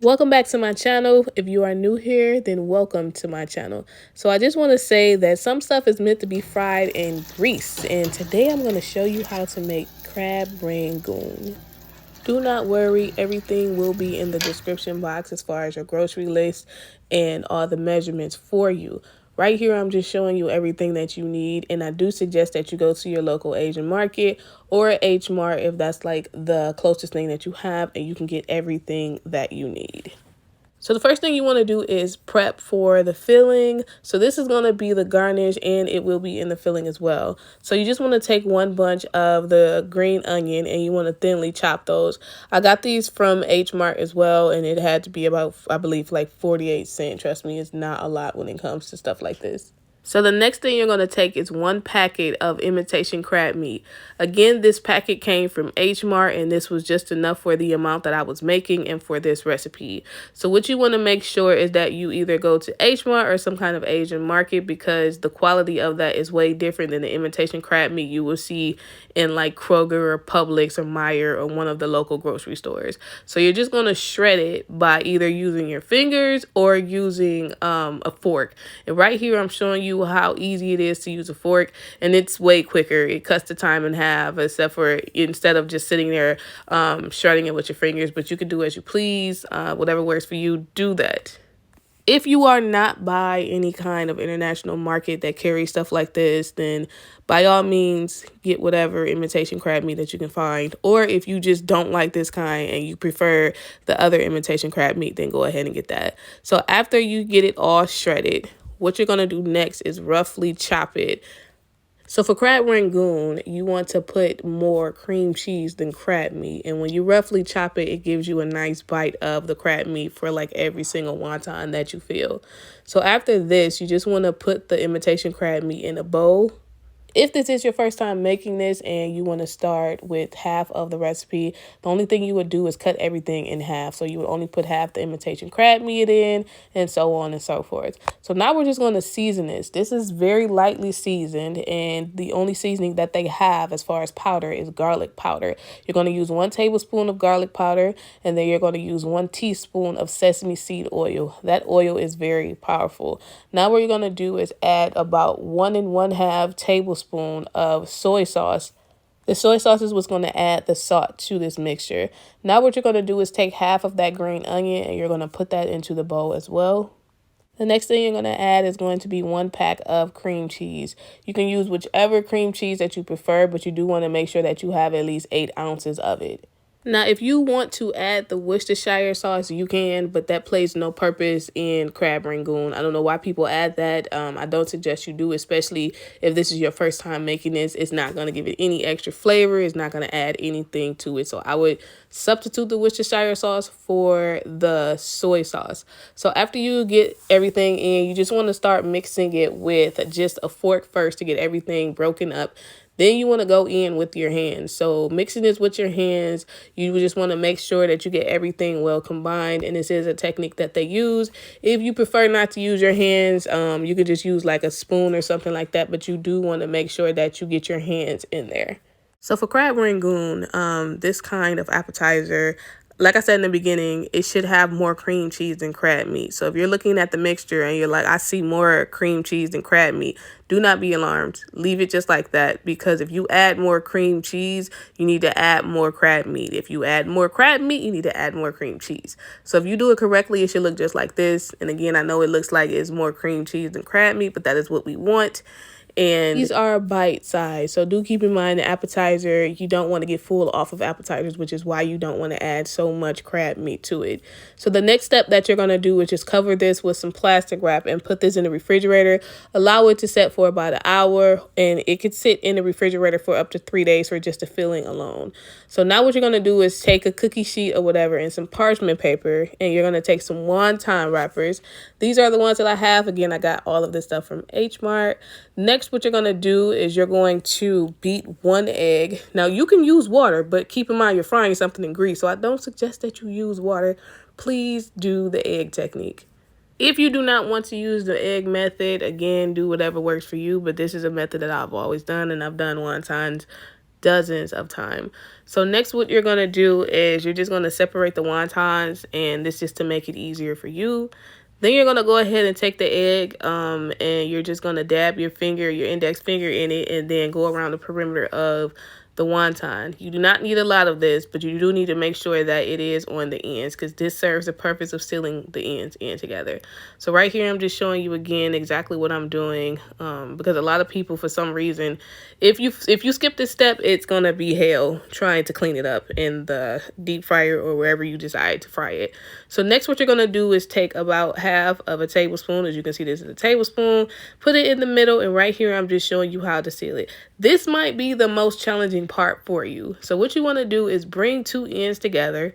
Welcome back to my channel. If you are new here, then welcome to my channel. So I just want to say that some stuff is meant to be fried in grease, and today I'm going to show you how to make crab rangoon. Do not worry, everything will be in the description box as far as your grocery list and all the measurements for you. Right here, I'm just showing you everything that you need, and I do suggest that you go to your local Asian market or H-Mart if that's like the closest thing that you have, and you can get everything that you need. So the first thing you want to do is prep for the filling. So this is going to be the garnish, and it will be in the filling as well. So you just want to take one bunch of the green onion and you want to thinly chop those. I got these from H-Mart as well, and it had to be about, I believe, like 48 cents. Trust me, it's not a lot when it comes to stuff like this. So the next thing you're going to take is one packet of imitation crab meat. Again, this packet came from H-Mart, and this was just enough for the amount that I was making and for this recipe. So what you want to make sure is that you either go to H-Mart or some kind of Asian market, because the quality of that is way different than the imitation crab meat you will see in like Kroger or Publix or Meijer or one of the local grocery stores. So you're just going to shred it by either using your fingers or using a fork. And right here I'm showing you how easy it is to use a fork, and it's way quicker. It cuts the time in half, except for instead of just sitting there shredding it with your fingers. But you can do as you please. Whatever works for you, do that. If you are not by any kind of international market that carries stuff like this, then by all means get whatever imitation crab meat that you can find. Or if you just don't like this kind and you prefer the other imitation crab meat, then go ahead and get that. So after you get it all shredded, what you're going to do next is roughly chop it. So for crab rangoon, you want to put more cream cheese than crab meat. And when you roughly chop it, it gives you a nice bite of the crab meat for like every single wonton that you feel. So after this, you just want to put the imitation crab meat in a bowl. If this is your first time making this and you want to start with half of the recipe, the only thing you would do is cut everything in half. So you would only put half the imitation crab meat in, and so on and so forth. So now we're just going to season this. This is very lightly seasoned, and the only seasoning that they have as far as powder is garlic powder. You're going to use 1 tablespoon of garlic powder, and then you're going to use 1 teaspoon of sesame seed oil. That oil is very powerful. Now what you're going to do is add about 1 1/2 tablespoon of soy sauce. The soy sauce is what's going to add the salt to this mixture. Now what you're going to do is take half of that green onion and you're going to put that into the bowl as well. The next thing you're going to add is going to be 1 pack of cream cheese. You can use whichever cream cheese that you prefer, but you do want to make sure that you have at least 8 ounces of it. Now, if you want to add the Worcestershire sauce, you can, but that plays no purpose in crab rangoon. I don't know why people add that. I don't suggest you do, especially if this is your first time making this. It's not going to give it any extra flavor. It's not going to add anything to it. So I would substitute the Worcestershire sauce for the soy sauce. So after you get everything in, you just want to start mixing it with just a fork first to get everything broken up. Then you want to go in with your hands. So mixing this with your hands, you just want to make sure that you get everything well combined. And this is a technique that they use. If you prefer not to use your hands, you could just use like a spoon or something like that. But you do want to make sure that you get your hands in there. So for crab rangoon, this kind of appetizer, like I said in the beginning, it should have more cream cheese than crab meat. So if you're looking at the mixture and you're like, I see more cream cheese than crab meat, do not be alarmed. Leave it just like that, because if you add more cream cheese, you need to add more crab meat. If you add more crab meat, you need to add more cream cheese. So if you do it correctly, it should look just like this. And again, I know it looks like it's more cream cheese than crab meat, but that is what we want. And these are bite size, so do keep in mind the appetizer, you don't want to get full off of appetizers, which is why you don't want to add so much crab meat to it. So the next step that you're going to do is just cover this with some plastic wrap and put this in the refrigerator. Allow it to set for about an hour, and it could sit in the refrigerator for up to 3 days for just the filling alone. So now what you're going to do is take a cookie sheet or whatever and some parchment paper, and you're going to take some wonton wrappers. These are the ones that I have. Again, I got all of this stuff from H-Mart. Next, what you're going to do is you're going to beat 1 egg. Now, you can use water, but keep in mind you're frying something in grease, so I don't suggest that you use water. Please do the egg technique. If you do not want to use the egg method, again, do whatever works for you, but this is a method that I've always done, and I've done wontons dozens of time. So next, what you're going to do is you're just going to separate the wontons, and this is to make it easier for you. Then you're going to go ahead and take the egg, and you're just going to dab your finger, your index finger in it, and then go around the perimeter of the wonton. You do not need a lot of this, but you do need to make sure that it is on the ends, because this serves the purpose of sealing the ends in together. So right here, I'm just showing you again exactly what I'm doing, because a lot of people, for some reason, if you skip this step, it's gonna be hell trying to clean it up in the deep fryer or wherever you decide to fry it. So next, what you're gonna do is take about half of a tablespoon. As you can see, this is a tablespoon. Put it in the middle, and right here, I'm just showing you how to seal it. This might be the most challenging part for you. So what you want to do is bring two ends together.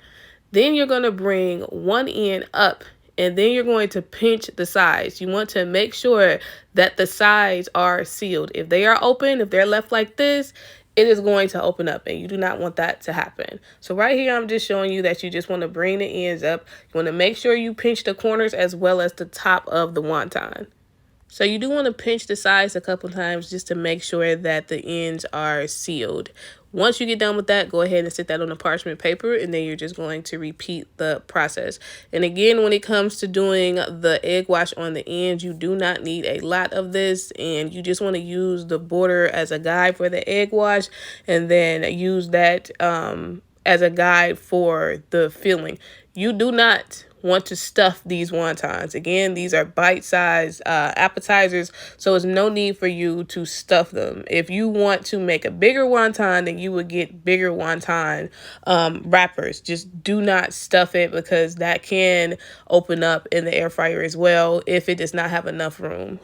Then you're going to bring one end up, and then you're going to pinch the sides. You want to make sure that the sides are sealed. If they are open, if they're left like this, it is going to open up, and you do not want that to happen. So right here, I'm just showing you that you just want to bring the ends up. You want to make sure you pinch the corners as well as the top of the wonton. So you do want to pinch the sides a couple times just to make sure that the ends are sealed. Once you get done with that, go ahead and sit that on a parchment paper, and then you're just going to repeat the process. And again, when it comes to doing the egg wash on the ends, you do not need a lot of this, and you just want to use the border as a guide for the egg wash, and then use that as a guide for the filling. You do not want to stuff these wontons. Again, these are bite-sized appetizers, so there's no need for you to stuff them. If you want to make a bigger wonton, then you would get bigger wonton wrappers. Just do not stuff it, because that can open up in the air fryer as well if it does not have enough room.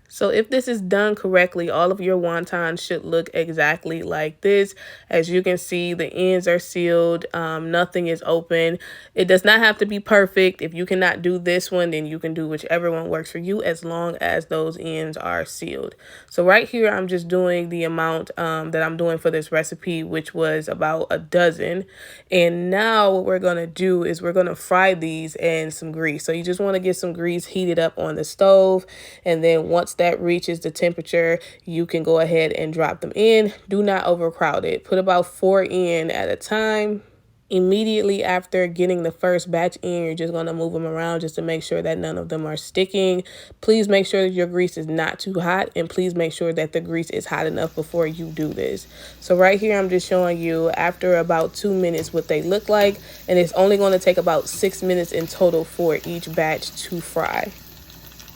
So if this is done correctly, all of your wontons should look exactly like this. As you can see, the ends are sealed. Nothing is open. It does not have to be perfect. If you cannot do this one, then you can do whichever one works for you, as long as those ends are sealed. So right here, I'm just doing the amount that I'm doing for this recipe, which was about a dozen. And now what we're going to do is we're going to fry these in some grease. So you just want to get some grease heated up on the stove, and then once that reaches the temperature, you can go ahead and drop them in. Do not overcrowd it. Put about 4 in at a time. Immediately after getting the first batch in, you're just going to move them around just to make sure that none of them are sticking. Please make sure that your grease is not too hot, and please make sure that the grease is hot enough before you do this. So right here, I'm just showing you after about 2 minutes what they look like, and it's only going to take about 6 minutes in total for each batch to fry.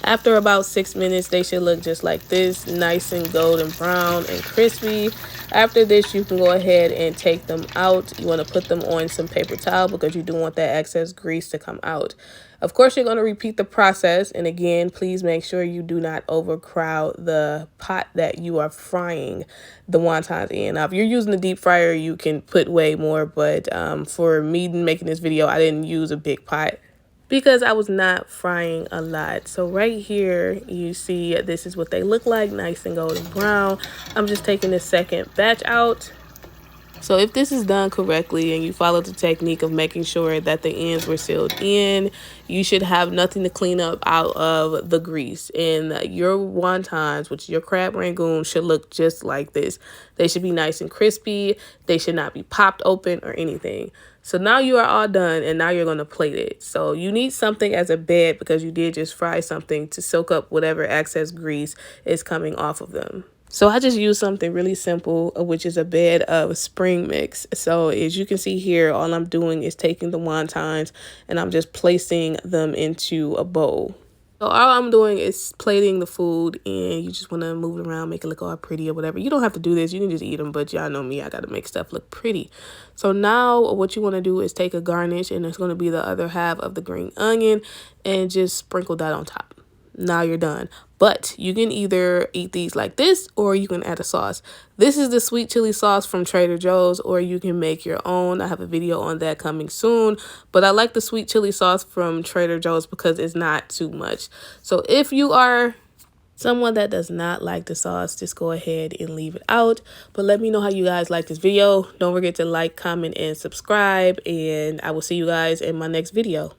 After about 6 minutes, they should look just like this, nice and golden brown and crispy. After this, you can go ahead and take them out. You want to put them on some paper towel, because you do want that excess grease to come out. Of course, you're going to repeat the process. And again, please make sure you do not overcrowd the pot that you are frying the wontons in. Now, if you're using the deep fryer, you can put way more. But for me making this video, I didn't use a big pot, because I was not frying a lot. So right here, you see this is what they look like, nice and golden brown. I'm just taking the second batch out. So if this is done correctly and you follow the technique of making sure that the ends were sealed in, you should have nothing to clean up out of the grease. And your wontons, which is your crab rangoon, should look just like this. They should be nice and crispy. They should not be popped open or anything. So now you are all done, and now you're going to plate it. So you need something as a bed, because you did just fry something, to soak up whatever excess grease is coming off of them. So I just used something really simple, which is a bed of spring mix. So as you can see here, all I'm doing is taking the wontons and I'm just placing them into a bowl. So all I'm doing is plating the food, and you just want to move it around, make it look all pretty or whatever. You don't have to do this. You can just eat them, but y'all know me. I got to make stuff look pretty. So now what you want to do is take a garnish, and it's going to be the other half of the green onion, and just sprinkle that on top. Now you're done. But you can either eat these like this, or you can add a sauce. This is the sweet chili sauce from Trader Joe's, or you can make your own. I have a video on that coming soon. But I like the sweet chili sauce from Trader Joe's because it's not too much. So if you are someone that does not like the sauce, just go ahead and leave it out. But let me know how you guys like this video. Don't forget to like, comment, and subscribe. And I will see you guys in my next video.